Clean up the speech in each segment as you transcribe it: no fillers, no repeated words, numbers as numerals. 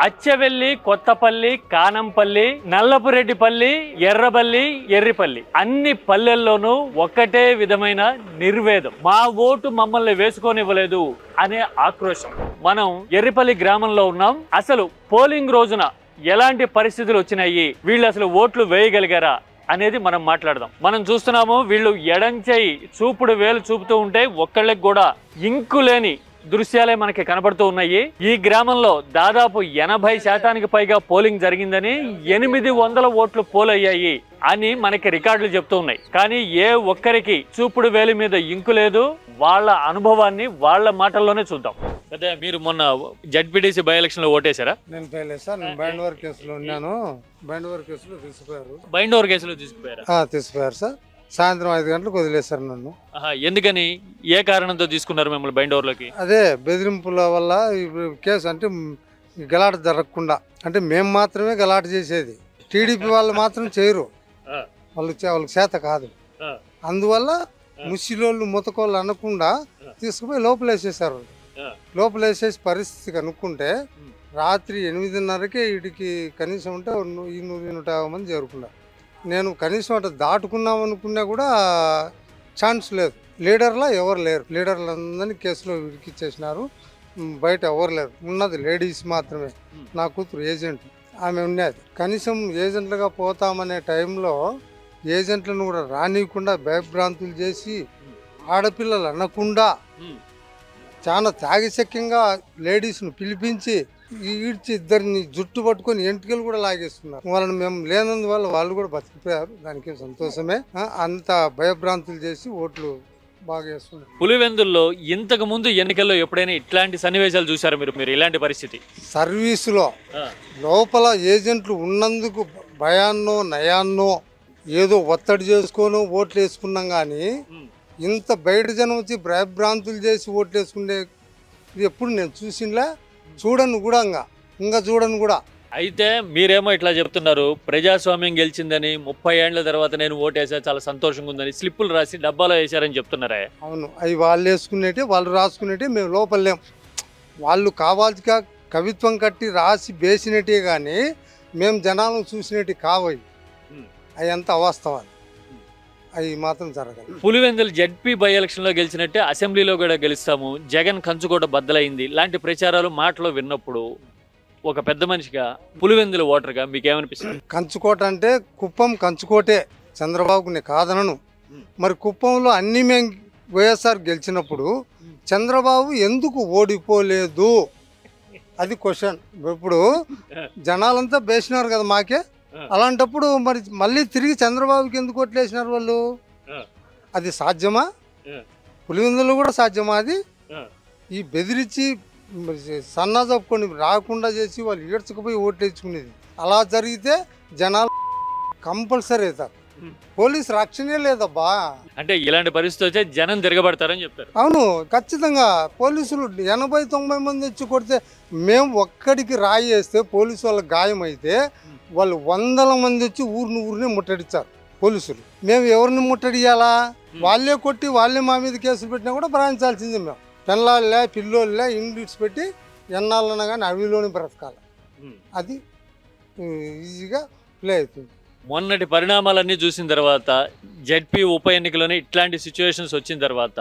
అచ్చవెల్లి, కొత్తపల్లి, కానంపల్లి, నల్లపురెడ్డిపల్లి, ఎర్రబల్లి, ఎర్రిపల్లి అన్ని పల్లెల్లోనూ ఒక్కటే విధమైన నిర్వేదం. మా ఓటు మమ్మల్ని వేసుకోనివ్వలేదు అనే ఆక్రోశం. మనం ఎర్రిపల్లి గ్రామంలో ఉన్నాం. అసలు పోలింగ్ రోజున ఎలాంటి పరిస్థితులు వచ్చినాయి, వీళ్ళు అసలు ఓట్లు వేయగలిగారా అనేది మనం మాట్లాడదాం. మనం చూస్తున్నాము, వీళ్ళు ఎడంచేయి చూపుడు వేలు చూపుతూ ఉంటే ఒక్కళ్ళకి కూడా ఇంకు లేని దృశ్యాలే మనకి కనబడుతూ ఉన్నాయి. ఈ గ్రామంలో దాదాపు 80% పైగా పోలింగ్ జరిగిందని, 800 ఓట్లు పోలయ్యాయి అని మనకి రికార్డులు చెప్తూ ఉన్నాయి. కానీ ఏ ఒక్కరికి చూపుడు వేలి మీద ఇంకు లేదు. వాళ్ళ అనుభవాన్ని వాళ్ళ మాటల్లోనే చూద్దాం. అదే మీరు మొన్న జడ్పీటీసీ బై ఎలక్షన్ లో ఓటేశారా? నేను వేయలేదు సార్, నేను బైండోవర్ కేసులో ఉన్నాను. బైండోవర్ కేసులో తీసుకుపోయారు. బైండోవర్ కేసులో తీసుకుపోయారు సార్. సాయంత్రం 5 గంటలకు వదిలేశారు నన్ను. ఎందుకని, ఏ కారణంతో తీసుకున్నారు మిమ్మల్ని బైండోవర్ లోకి? అదే బెదిరింపుల వల్ల కేసు, అంటే గలాట జరగకుండా, అంటే మేము మాత్రమే గలాట చేసేది, టీడీపీ వాళ్ళు మాత్రం చేయరు, వాళ్ళకి చేత కాదు. అందువల్ల ముసిలోళ్ళు ముతకోళ్ళు అనకుండా తీసుకుపోయి లోపలేసేసారు. లోపలేసేసి పరిస్థితి కనుక్కుంటే రాత్రి 8:30కే వీటికి కనీసం ఉంటే 100-150 మంది చేరుకున్నారు. నేను కనీసం అట్లా దాటుకున్నాం అనుకున్నా కూడా ఛాన్స్ లేదు. లీడర్లా ఎవరు లేరు. లీడర్లందరినీ కేసులో ఇరికిచ్చేసినారు. బయట ఎవరు లేరు, ఉన్నది లేడీస్ మాత్రమే. నా కూతురు ఏజెంట్, ఆమె ఉన్నది. కనీసం ఏజెంట్లుగా పోతామనే టైంలో ఏజెంట్లను కూడా రానియకుండా భయభ్రాంతులు చేసి, ఆడపిల్లలు అనకుండా చాలా త్యాగశక్యంగా లేడీస్ను పిలిపించి ఈడ్చి ఇద్దరిని జుట్టు పట్టుకొని ఎంటికలు కూడా లాగేస్తున్నారు. వాళ్ళని మేము లేనందువల్ల వాళ్ళు కూడా బతికిపోయారు. దానికి సంతోషమే. అంత భయభ్రాంతులు చేసి ఓట్లు బాగా వేస్తున్నారు. పులివెందుల్లో ఇంతకు ముందు ఎన్నికల్లో ఎప్పుడైనా ఇట్లాంటి సన్నివేశాలు చూసారు మీరు? ఇలాంటి పరిస్థితి సర్వీసులో లోపల ఏజెంట్లు ఉన్నందుకు భయాన్నో నయాన్నో ఏదో ఒత్తిడి చేసుకోనో ఓట్లు వేసుకున్నాం. కానీ ఇంత బయట జనం వచ్చి భయభ్రాంతులు చేసి ఓట్లు వేసుకునే ఇది ఎప్పుడు నేను చూసినలే, చూడను కూడా. ఇంకా చూడను కూడా. అయితే మీరేమో ఇట్లా చెప్తున్నారు, ప్రజాస్వామ్యం గెలిచిందని, 30 ఏళ్ల తర్వాత నేను ఓటేసా, చాలా సంతోషంగా ఉందని స్లిప్పులు రాసి డబ్బాలో వేసారని చెప్తున్నారే. అవును, అవి వాళ్ళు వేసుకునేటి, వాళ్ళు రాసుకునేటి, మేము లోపలేం. వాళ్ళు కావాల్సిగా కవిత్వం కట్టి రాసి వేసినట్టే కానీ మేము జనాలను చూసినట్టు కావయి. అవి అంత అవాస్తవాలు, అవి మాత్రం జరగదు. పులివెందులు జడ్పీ బై ఎలక్షన్ లో గెలిచినట్టే అసెంబ్లీలో కూడా గెలుస్తాము, జగన్ కంచుకోట బద్దలైంది లాంటి ప్రచారాలు మాటలో విన్నప్పుడు ఒక పెద్ద మనిషిగా, పులివెందుల ఓటర్గా మీకేమనిపిస్తుంది? కంచుకోట అంటే కుప్పం కంచుకోటే, చంద్రబాబుకు నేను కాదనను. మరి కుప్పంలో అన్ని మేము వైఎస్ఆర్ గెలిచినప్పుడు చంద్రబాబు ఎందుకు ఓడిపోలేదు, అది క్వశ్చన్. ఇప్పుడు జనాలంతా వేసినారు కదా మాకే. అలాంటప్పుడు మరి మళ్ళీ తిరిగి చంద్రబాబుకి ఎందుకు ఓట్లేసినారు వాళ్ళు? అది సాధ్యమా? పులివెందులో కూడా సాధ్యమా అది? ఈ బెదిరించి సన్నజప్పుకొని రాకుండా చేసి వాళ్ళు ఏడ్చుకుపోయి ఓట్లు వేసుకునేది. అలా జరిగితే జనాలు కంపల్సరీ అవుతారు. పోలీసు రక్షణే లేదబ్బా. అంటే ఇలాంటి పరిస్థితి వచ్చే జనం తిరగబడతారని చెప్తారు. అవును, ఖచ్చితంగా. పోలీసులు 80-90 మంది వచ్చి కొడితే, మేము ఒక్కడికి రాయి వేస్తే పోలీసు వాళ్ళకి గాయం అయితే వాళ్ళు 100 మంది వచ్చి ఊరిని ముట్టడిచ్చారు పోలీసులు. మేము ఎవరిని ముట్టడియాలా? వాళ్ళే కొట్టి వాళ్ళే మా మీద కేసులు పెట్టినా కూడా భరాయించాల్సింది. మేము పిల్లలే పిల్లోళ్ళే ఇంగ్లీష్ పెట్టి ఎన్నాళ్ళన్నా కానీ అవిలోని బ్రతకాలి. అది ఈజీగా ప్లే అవుతుంది. మొన్నటి పరిణామాలన్నీ చూసిన తర్వాత, జడ్పీ ఉప ఎన్నికలోనే ఇట్లాంటి సిచ్యువేషన్స్ వచ్చిన తర్వాత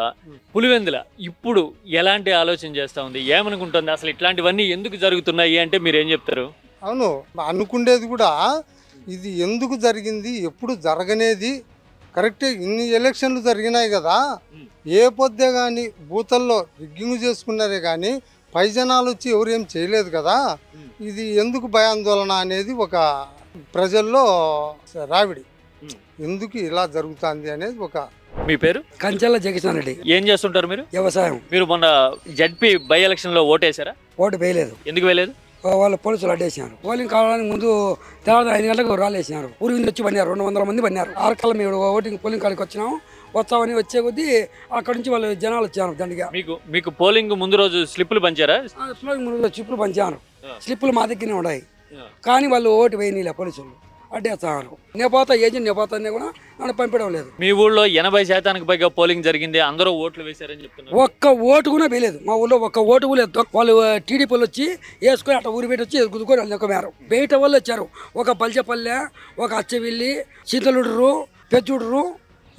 పులివెందుల ఇప్పుడు ఎలాంటి ఆలోచన చేస్తూ ఉంది, ఏమనుకుంటుంది? అసలు ఇట్లాంటివన్నీ ఎందుకు జరుగుతున్నాయి అంటే మీరేం చెప్తారు? అవును, అనుకుండేది కూడా ఇది ఎందుకు జరిగింది, ఎప్పుడు జరగనేది కరెక్టే. ఇన్ని ఎలక్షన్లు జరిగినాయి కదా, ఏ పొద్దే కానీ బూతల్లో రిగ్గింగ్ చేసుకున్నారే కానీ పై జనాలు వచ్చి ఎవరు ఏం చేయలేదు కదా. ఇది ఎందుకు భయాందోళన అనేది ఒక ప్రజల్లో రావిడి, ఎందుకు ఇలా జరుగుతుంది అనేది ఒక. మీ పేరు? కంచెల జగన్ రెడ్డి. ఏం చేస్తుంటారు మీరు? వ్యవసాయం. మీరు మొన్న జడ్పీ బై ఎలక్షన్ లో ఓటేశారా? ఓటు వేయలేదు. ఎందుకు వేయలేదు? వాళ్ళు పోలీసులు అడ్డేసినారు. పోలింగ్ కావడానికి ముందు తెల్లవారు 5 గంటలకు రాలేసినారు. ఊరి నుంచి వచ్చి పన్నారు, 200 మంది పన్నారు. ఆరకల్ మేము ఓటింగ్ పోలింగ్ కాడికి వచ్చినాము. వస్తామని వచ్చే కొద్దీ అక్కడ నుంచి వాళ్ళు జనాలు వచ్చారు దండిగా. మీకు పోలింగ్ ముందు రోజు స్లిప్పులు పంచారా? స్లిప్పులు పంచారు. స్లిప్పులు మా దగ్గరనే ఉన్నాయి, కానీ వాళ్ళు ఓటు వేయనీలే పోలీసులు. అడ్డేస్తారు. నేపోతా ఏజెంట్ నేపోతానే కూడా నన్ను పంపించడం లేదు. మీ ఊళ్ళో 80% పైగా పోలింగ్ జరిగింది, అందరూ ఓట్లు వేశారని చెప్తున్నారు. ఒక్క ఓటు కూడా వేయలేదు మా ఊళ్ళో, ఒక్క ఓటు కూడా లేదు. వాళ్ళు టీడీపీ వాళ్ళు వచ్చి వేసుకొని అట్లా ఊరి పెట్టి వచ్చి గుద్దుకొని వాళ్ళు ఒక మేరం బయట వాళ్ళు వచ్చారు. ఒక పల్చెపల్లె, ఒక అచ్చవిల్లి, చింతలుడురు, పెచ్చుడురు,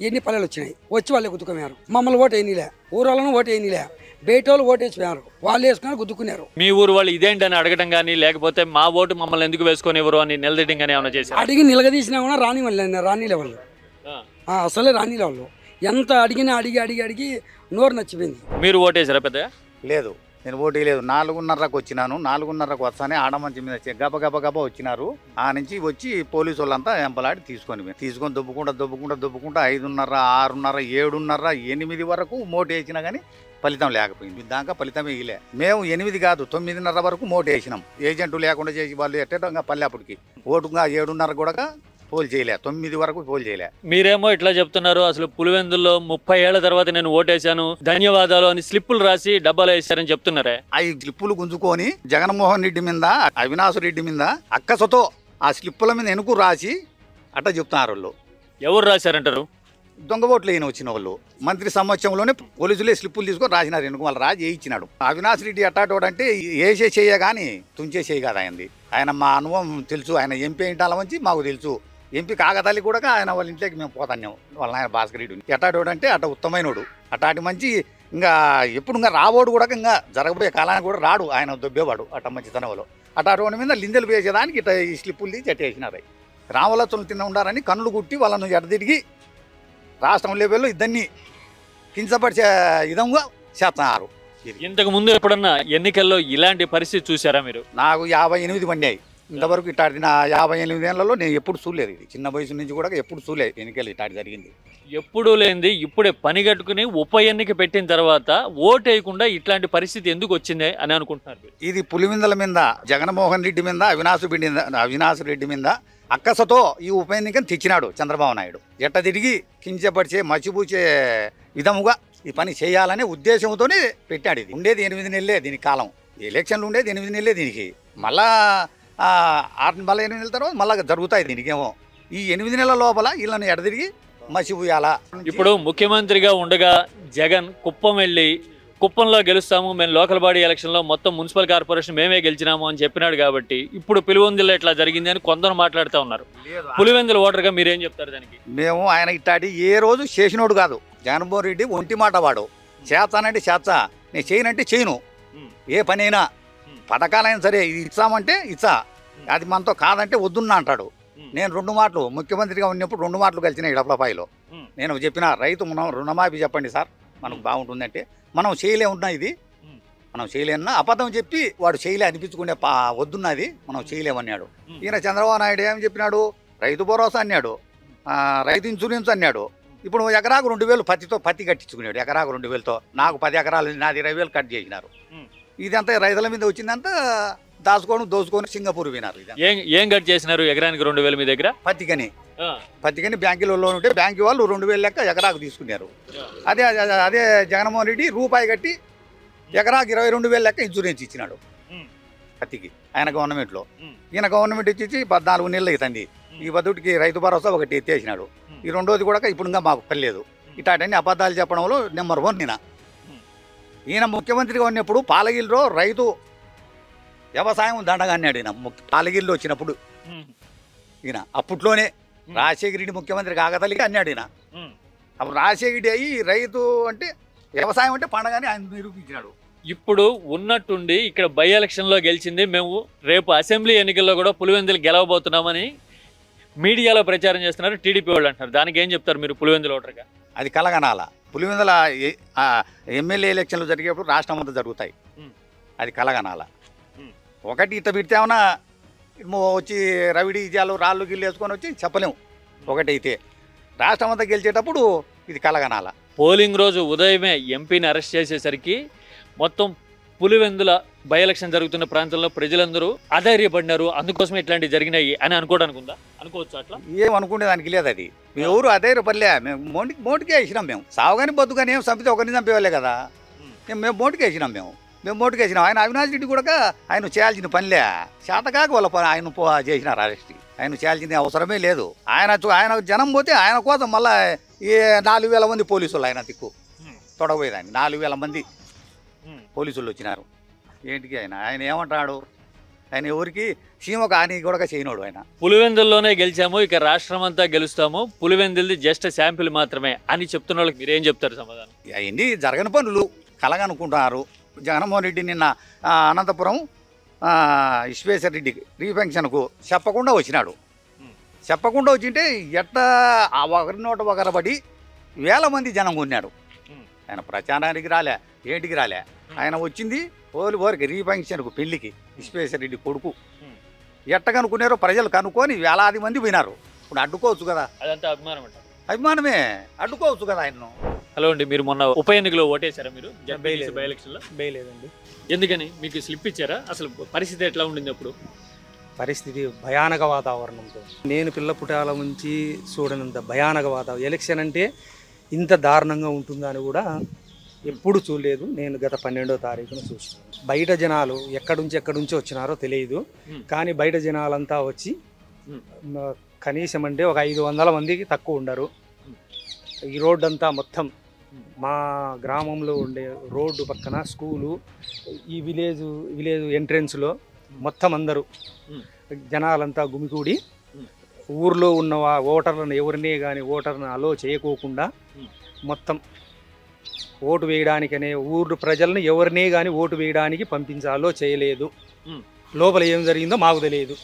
ఎన్ని పల్లెలు వచ్చినాయి. వచ్చి వాళ్ళే గుద్దుకున్నారు. మమ్మల్ని ఓటు వేయనిలే, ఊరోళ్ళను ఓటు వేయనిలే, బయట వాళ్ళు ఓటు వేసిపోయారు. వాళ్ళు వేసుకొని గుద్దుకున్నారు. మీ ఊరు వాళ్ళు ఇదేంటని అడగడం కానీ, లేకపోతే మా ఓటు మమ్మల్ని ఎందుకు వేసుకొని ఎవరు అని నిలదీయడం కానీ ఏమైనా చేశారు? అడిగి నిలగదీసినా కూడా రానిలే వాళ్ళు, అసలే రానిలే వాళ్ళు. ఎంత అడిగినా అడిగి నోరు నచ్చిపోయింది. మీరు ఓటేసారా పెద్దగా? లేదు, నేను ఓటు లేదు. 4:30కు వచ్చినాను. 4:30కు వస్తానే ఆడమంచి మీద గబ వచ్చినారు. ఆ నుంచి వచ్చి పోలీసు వాళ్ళంతా ఎంపలాడి తీసుకొని దొబ్బుకుంటా 5:30, 6:30, 7:30, 8 వరకు మోటు వేసినా కానీ ఫలితం లేకపోయింది. దాకా ఫలితమే ఇలే. మేము 8 కాదు 9:30 వరకు మోటు వేసినాం. ఏజెంటు లేకుండా చేసి వాళ్ళు ఎట్టేటంగా పల్లెప్పటికి ఓటుగా 7:30 కూడా పోల్ చేయలే, 9 వరకు పోల్ చేయలే. మీరేమో ఇట్లా చెప్తున్నారు, అసలు పులివెందుల్లో 30 ఏళ్ల తర్వాత నేను ఓటేశాను, ధన్యవాదాలు అని స్లిప్పులు రాసి డబ్బాలు వేశారని చెప్తున్నారే. ఆ స్లిప్పులు గుంజుకొని జగన్మోహన్ రెడ్డి మీద, అవినాష్ రెడ్డి మీద అక్కసతో ఆ స్లిప్పుల మీద వెనుక రాసి అట్లా చెప్తున్నారు వాళ్ళు. ఎవరు రాశారంటారు? దొంగ ఓట్లు అయిన వచ్చిన వాళ్ళు మంత్రి సమక్షంలోనే పోలీసులే స్లిప్పులు తీసుకొని రాసినారు. వెనుక వాళ్ళు రాజు వేయించినాడు. అవినాష్ రెడ్డి అట్టాటోడంటే వేసే చెయ్య కానీ తుంచే చెయ్యి కాదు ఆయనది. ఆయన మా అనుభవం తెలుసు. ఆయన ఎంపీ ఇంటాల మంచి మాకు తెలుసు. ఎంపీ కాకతాలి కూడా ఆయన వాళ్ళ ఇంట్లోకి మేము పోతాం. వాళ్ళ ఆయన భాస్కర్ రెడ్డి ఎట్టాటోడు అంటే అట్ట ఉత్తమైనోడు. అట్లాంటి మంచి ఇంకా ఎప్పుడు ఇంకా రాబోడు కూడా ఇంకా జరగబోయే కాలానికి కూడా రాడు. ఆయన దొబ్బేవాడు అట్ట మంచితనంలో. అట్లాంటి మీద లిందెలు వేసేదానికి ఇట్లా ఈ స్లిప్పులు తీసి చెట్టేసినారు. రామలత్తులు తిన్న ఉండారని కన్నులు కుట్టి వాళ్ళను ఎడదిరిగి రాష్ట్రం లెవెల్లో ఇద్దరిని కించపరిచే విధంగా చేస్తున్నారు. ఇంతకు ముందు ఎప్పుడన్నా ఎన్నికల్లో ఇలాంటి పరిస్థితి చూసారా మీరు? నాకు 58 పడినాయి ఇంతవరకు. ఇట్లాంటి నా 58 ఏళ్లలో నేను ఎప్పుడు చూడలేదు. ఇది చిన్న వయసు నుంచి కూడా ఎప్పుడు చూడలేదు ఎన్నికలు ఇట్లాంటి జరిగింది. ఎప్పుడూ లేనిది ఇప్పుడే పని కట్టుకుని ఉప ఎన్నిక పెట్టిన తర్వాత ఓటు వేయకుండా ఇట్లాంటి పరిస్థితి ఎందుకు వచ్చింది అని అనుకుంటున్నారు? ఇది పులివెందుల మీద, జగన్మోహన్ రెడ్డి మీద, అవినాష్ రెడ్డి మీద అక్కసతో ఈ ఉప ఎన్నికను తెచ్చినాడు చంద్రబాబు నాయుడు. ఎట్ట తిరిగి కించపరిచే మచ్చిపూచే విధముగా ఈ పని చేయాలనే ఉద్దేశంతోనే పెట్టాడు. ఇది ఉండేది 8 నెలలే దీనికి కాలం. ఎలక్షన్లు ఉండేది 8 నెలలే దీనికి. మళ్ళా 8 నెలల తర్వాత మళ్ళా జరుగుతాయి దీనికేమో. ఈ 8 నెలల లోపల వీళ్ళని ఎడదిరిగి మసిపూయాలా. ఇప్పుడు ముఖ్యమంత్రిగా ఉండగా జగన్ కుప్పం వెళ్ళి కుప్పంలో గెలుస్తాము, మేము లోకల్ బాడీ ఎలక్షన్లో మొత్తం మున్సిపల్ కార్పొరేషన్ మేమే గెలిచినాము అని చెప్పినాడు. కాబట్టి ఇప్పుడు పులివెందులో ఇట్లా జరిగింది అని కొందరు మాట్లాడుతూ ఉన్నారు. పులివెందుల ఓటర్గా మీరేం చెప్తారు దానికి? మేము ఆయన ఇట్లాంటి ఏ రోజు చేసినోడు కాదు. జగన్మోహన్ రెడ్డి ఒంటి మాట వాడు. చేస్తానంటే చేస్తా, నేను చేయనంటే చేయను. ఏ పనైనా పథకాలైనా సరే ఇది ఇచ్చామంటే ఇచ్చా, అది మనతో కాదంటే వద్దున్నా అంటాడు. నేను 2 మాటలు ముఖ్యమంత్రిగా ఉన్నప్పుడు 2 మాటలు కలిసిన ఇడపలపాయలో నేను చెప్పిన రైతు రుణమాఫీ చెప్పండి సార్ మనకు బాగుంటుందంటే, మనం చేయలేమున్నా ఇది మనం చేయలేమన్నా అబద్ధం చెప్పి వాడు చేయలే అనిపించుకునే వద్దున్నది మనం చేయలేమన్నాడు. ఈయన చంద్రబాబు నాయుడు ఏమని చెప్పినాడు? రైతు భరోసా అన్నాడు, రైతు ఇన్సూరెన్స్ అన్నాడు. ఇప్పుడు ఎకరాకు 2,000 పత్తి కట్టించుకున్నాడు. ఎకరాకు 2,000తో నాకు 10 ఎకరాలు, నాది 20,000 కట్ చేసినారు. ఇదంతా రైతుల మీద వచ్చిందంతా దోసుకొని సింగపూర్ పోయినారు. ఏం కట్ చేసినారు? ఎకరానికి 2,000 మీ దగ్గర పత్తికని బ్యాంకులో లోన్ ఉంటే బ్యాంకు వాళ్ళు 2,000 లెక్క ఎకరాకు తీసుకున్నారు. అదే జగన్మోహన్ రెడ్డి రూపాయి కట్టి ఎకరాకు 22,000 లెక్క ఇన్సూరెన్స్ ఇచ్చినాడు పత్తికి ఆయన గవర్నమెంట్లో. ఈయన గవర్నమెంట్ ఇచ్చి 14 నెలలు అవుతుంది. ఈ పద్ధతికి రైతు భరోసా ఒకటి ఎత్తేసినాడు. ఈ రెండోది కూడా ఇప్పుడు ఇంకా మాకు పర్లేదు. ఇట్లాంటి అబద్ధాలు చెప్పడంలో నెంబర్ 1 ఈయన ముఖ్యమంత్రిగా ఉన్నప్పుడు పాలగిరిలో రైతు వ్యవసాయం దండగా అన్నాడు. ఈయన పాలగిరిలో వచ్చినప్పుడు ఈయన అప్పట్లోనే రాజశేఖర రెడ్డి ముఖ్యమంత్రి కాకతలికి అన్నాడు. ఈయన అప్పుడు రాజశేఖర రెడ్డి అయ్యి రైతు అంటే వ్యవసాయం అంటే పండగని ఆయన నిరూపించినాడు. ఇప్పుడు ఉన్నట్టుండి ఇక్కడ బై ఎలక్షన్లో గెలిచింది మేము, రేపు అసెంబ్లీ ఎన్నికల్లో కూడా పులివెందులు గెలవబోతున్నామని మీడియాలో ప్రచారం చేస్తున్నారు టీడీపీ వాళ్ళు అంటున్నారు. దానికి ఏం చెప్తారు మీరు పులివెందుల ఓటర్గా? అది కలగనాల. పులివెందుల ఎమ్మెల్యే ఎలక్షన్లు జరిగేప్పుడు రాష్ట్రం అంతా జరుగుతాయి. అది కలగనాల. ఒకటి ఇట్ట పెడితేమన్నా వచ్చి రవిడి ఇజాలు రాళ్ళు గిల్లు వేసుకొని వచ్చి చెప్పలేము. ఒకటైతే రాష్ట్రం అంతా గెలిచేటప్పుడు ఇది కలగనాల. పోలింగ్ రోజు ఉదయమే ఎంపీని అరెస్ట్ చేసేసరికి మొత్తం పులివెందుల బై ఎలక్షన్ జరుగుతున్న ప్రాంతంలో ప్రజలందరూ అధైర్యపడినారు. అందుకోసమే ఇట్లాంటివి జరిగినాయి అని అనుకోవడానికి ఉందా? అనుకోవచ్చు. అట్లా ఏం అనుకునే దానికి లేదు. అది ఎవరు అధైర్యపడలే. మేము మోటికే వేసినాం. మేము సావుగాని బతుగాని ఏం చంపితే ఒకరిని చంపేవాళ్ళే కదా. మేము మోటికే వేసినాం. మేము మోటికేసినాం. ఆయన అవినాష్ రెడ్డి కూడా ఆయన చేయాల్సిన పనిలే చేతకాక వాళ్ళ ఆయన చేసినారు అరెస్ట్. ఆయన చేయాల్సిన అవసరమే లేదు. ఆయన జనం పోతే ఆయన కోసం మళ్ళీ ఈ 4,000 మంది పోలీసులు ఆయన దిక్కు తొడగపోయేదాన్ని. 4,000 మంది పోలీసులు వచ్చినారు. ఏంటికి ఆయన ఏమంటాడు? ఆయన ఎవరికి సీమకు హాని కూడా చేయనోడు. ఆయన పులివెందుల్లోనే గెలిచాము, ఇక రాష్ట్రం అంతా గెలుస్తాము, పులివెందులది జస్ట్ శాంపిల్ మాత్రమే అని చెప్తున్న వాళ్ళకి మీరేం చెప్తారు సమాధానం? అవన్నీ జరగని పనులు కలగనుకుంటున్నారు. జగన్మోహన్ రెడ్డి నిన్న అనంతపురం విశ్వేశ్వర రెడ్డికి రీఫంక్షన్కు చెప్పకుండా వచ్చినాడు. చెప్పకుండా వచ్చింటే ఎట్లా ఒకరి నోట ఒకరబడి 1,000 మంది జనం కొన్నాడు. ఆయన ప్రచారానికి రాలే, ఏంటికి రాలే. ఆయన వచ్చింది ఓరికి రీఫంక్షన్కు, పెళ్లికి. విశ్వేశ్వర రెడ్డి కొడుకు ఎట్ట కనుక్కున్నారో ప్రజలు కనుక్కొని 1,000 మంది పోయినారు. ఇప్పుడు అడ్డుకోవచ్చు కదా, అదంతా అభిమానం అంటారు. అభిమానమే, అడ్డుకోవచ్చు కదా ఆయన్ను. హలో అండి, మీరు మొన్న ఉప ఎన్నికలో ఓటేశారా? మీరు బై ఎలక్షన్లో వేయలేదండి. ఎందుకని? మీకు స్లిప్ ఇచ్చారా? అసలు పరిస్థితి ఎట్లా ఉండింది అప్పుడు? పరిస్థితి భయానక వాతావరణంతో, నేను పిల్ల పుటాల నుంచి చూడనంత భయానక వాతావరణం. ఎలక్షన్ అంటే ఇంత దారుణంగా ఉంటుందా అని కూడా ఎప్పుడు చూడలేదు. నేను గత 12వ తారీఖున చూసాను. బయట జనాలు ఎక్కడి నుంచి వచ్చినారో తెలియదు, కానీ బయట జనాలంతా వచ్చి కనీసం అంటే ఒక 500 మందికి తక్కువ ఉండరు. ఈ రోడ్డు అంతా మొత్తం మా గ్రామంలో ఉండే రోడ్డు పక్కన స్కూలు, ఈ విలేజ్ ఎంట్రెన్స్లో మొత్తం అందరూ జనాలంతా గుమికూడి ఊర్లో ఉన్న ఓటర్లను ఎవరినే కానీ ఓటర్ను అలో చేయకోకుండా మొత్తం ఓటు వేయడానికనే ఊరు ప్రజలను ఎవరినే కానీ ఓటు వేయడానికి పంపించాలో చేయలేదు. లోపల ఏం జరిగిందో మాకు తెలియదు.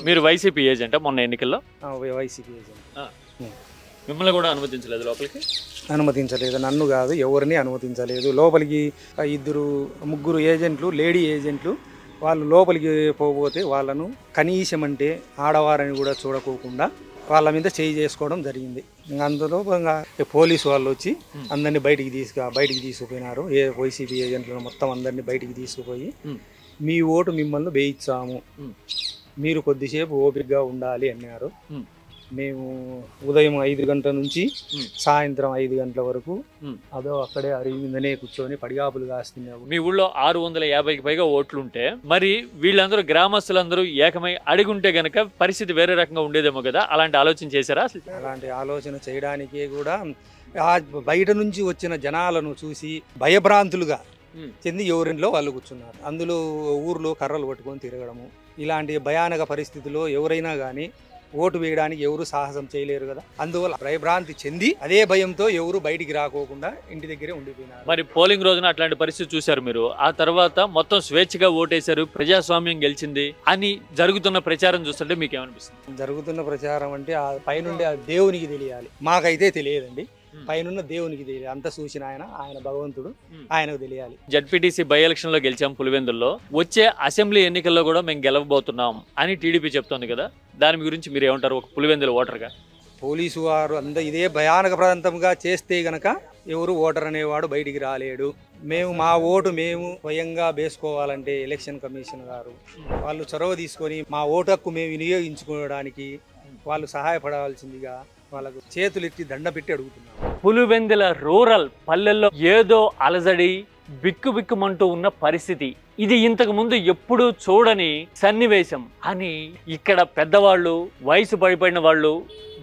మీరు వైసీపీ ఏజెంటా మొన్న ఎన్నికల్లో? YCP agent. మిమ్మల్ని కూడా అనుమతించలేదు లోపలికి? అనుమతించలేదు, నన్ను కాదు ఎవరిని అనుమతించలేదు లోపలికి. 2-3 ఏజెంట్లు, లేడీ ఏజెంట్లు, వాళ్ళు లోపలికి పోతే వాళ్ళను కనీసం అంటే ఆడవారని కూడా చూడకోకుండా వాళ్ళ మీద చేయి చేసుకోవడం జరిగింది. అందులో పోలీసు వాళ్ళు వచ్చి అందరినీ బయటికి తీసుకుపోయినారు. వైసీపీ ఏజెంట్లను మొత్తం అందరినీ బయటికి తీసుకుపోయి, మీ ఓటు మిమ్మల్ని వేయించాము, మీరు కొద్దిసేపు ఓపికగా ఉండాలి అన్నారు. మేము ఉదయం 5 గంటల నుంచి సాయంత్రం 5 గంటల వరకు అక్కడే అరిగి మీదనే కూర్చొని పడిగాపులు కాస్తున్నాము. మీ ఊళ్ళో 650కి పైగా ఓట్లుంటే మరి వీళ్ళందరూ గ్రామస్తులందరూ ఏకమై అడిగుంటే గనక పరిస్థితి వేరే రకంగా ఉండేదేమో కదా, అలాంటి ఆలోచన చేశారా? అలాంటి ఆలోచన చేయడానికి కూడా బయట నుంచి వచ్చిన జనాలను చూసి భయభ్రాంతులుగా చెంది ఎవరింట్లో వాళ్ళు కూర్చున్నారు. అందులో ఊర్లో కర్రలు పట్టుకొని తిరగడము, ఇలాంటి భయానక పరిస్థితిలో ఎవరైనా కానీ ఓటు వేయడానికి ఎవరు సాహసం చేయలేరు కదా. అందువల్ల భయభ్రాంతి చెంది అదే భయంతో ఎవరు బయటికి రాకోకుండా ఇంటి దగ్గరే ఉండిపోయినారు. మరి పోలింగ్ రోజున అట్లాంటి పరిస్థితి చూశారు మీరు. ఆ తర్వాత మొత్తం స్వేచ్ఛగా ఓటేశారు, ప్రజాస్వామ్యం గెలిచింది అని జరుగుతున్న ప్రచారం చూస్తుంటే మీకు ఏమనిపిస్తుంది? జరుగుతున్న ప్రచారం అంటే ఆ పైనుండి ఆ దేవునికి తెలియాలి, మాకైతే తెలియదండి. పైన దేవునికి తెలియాలి, అంత చూసిన ఆయన భగవంతుడు, ఆయనకు తెలియాలి. జడ్పీటీసీ బై ఎలక్షన్ లో గెలిచాం పులివెందుల్లో, వచ్చే అసెంబ్లీ ఎన్నికల్లో కూడా మేము గెలవబోతున్నాం అని టీడీపీ చెప్తోంది కదా, దాని గురించి మీరు ఏమంటారు ఒక పులివెందుల ఓటర్గా? పోలీసు వారు ఇదే భయానక ప్రాంతంగా చేస్తే గనక ఎవరు ఓటర్ అనేవాడు బయటికి రాలేడు. మా ఓటు మేము స్వయంగా వేసుకోవాలంటే ఎలక్షన్ కమిషన్ గారు వాళ్ళు చొరవ తీసుకొని మా ఓటు హక్కు మేము వినియోగించుకోవడానికి వాళ్ళు సహాయపడాల్సిందిగా వాళ్ళకు చేతులెత్తి దండ పెట్టి అడుగుతున్నాం. పులివెందుల రూరల్ పల్లెల్లో ఏదో అలజడి, బిక్కుబిక్కుమంటూ ఉన్న పరిస్థితి. ఇది ఇంతకు ముందు ఎప్పుడూ చూడని సన్నివేశం అని ఇక్కడ పెద్దవాళ్ళు, వయసు పడిపోయిన వాళ్ళు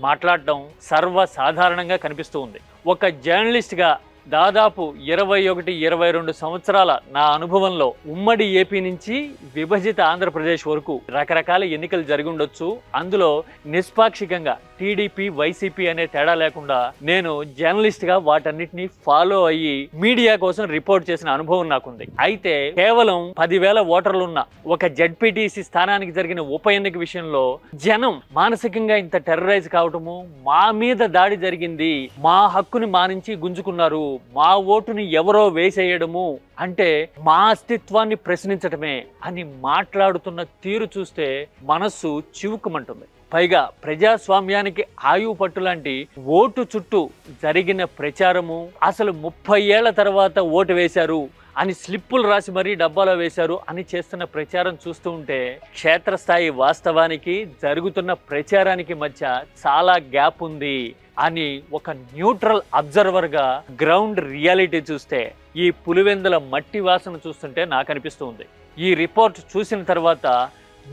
మాట్లాడటం సర్వసాధారణంగా కనిపిస్తూ ఉంది. ఒక జర్నలిస్ట్గా దాదాపు 21-22 సంవత్సరాల నా అనుభవంలో ఉమ్మడి ఏపీ నుంచి విభజిత ఆంధ్రప్రదేశ్ వరకు రకరకాల ఎన్నికలు జరిగి ఉండొచ్చు. అందులో నిష్పాక్షికంగా టీడీపీ, వైసీపీ అనే తేడా లేకుండా నేను జర్నలిస్ట్గా వాటన్నిటిని ఫాలో అయ్యి మీడియా కోసం రిపోర్ట్ చేసిన అనుభవం నాకుంది. అయితే కేవలం 10,000 ఓటర్లున్న ఒక జడ్పీటీసీ స్థానానికి జరిగిన ఉప ఎన్నిక విషయంలో జనం మానసికంగా ఇంత టెర్రరైజ్ కావటము, మా మీద దాడి జరిగింది, మా హక్కుని మానించి గుంజుకున్నారు, మా ఓటుని ఎవరో వేసేయడము అంటే మా అస్తిత్వాన్ని ప్రశ్నించటమే అని మాట్లాడుతున్న తీరు చూస్తే మనస్సు చివుకుమంటుంది. పైగా ప్రజాస్వామ్యానికి ఆయువు పట్టు లాంటి ఓటు చుట్టూ జరిగిన ప్రచారము, అసలు 30 ఏళ్ల తర్వాత ఓటు వేశారు అని స్లిప్పులు రాసి మరీ డబ్బాలో వేశారు అని చేస్తున్న ప్రచారం చూస్తూ ఉంటే క్షేత్రస్థాయి వాస్తవానికి జరుగుతున్న ప్రచారానికి మధ్య చాలా గ్యాప్ ఉంది అని ఒక న్యూట్రల్ అబ్జర్వర్గా గ్రౌండ్ రియాలిటీ చూస్తే ఈ పులివెందుల మట్టి వాసన చూస్తుంటే నాకు అనిపిస్తూ ఉంది. ఈ రిపోర్ట్ చూసిన తర్వాత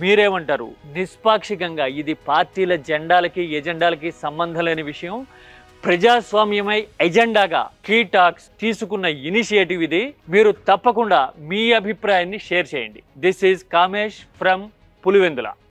మీరేమంటారు? నిష్పాక్షికంగా ఇది పార్టీల జెండాలకి ఎజెండాలకి సంబంధం లేని విషయం. ప్రజాస్వామ్యమై ఎజెండాగా కీ టాక్స్ తీసుకున్న ఇనిషియేటివ్ ఇది. మీరు తప్పకుండా మీ అభిప్రాయాన్ని షేర్ చేయండి. This is Kamesh from Pulivendula.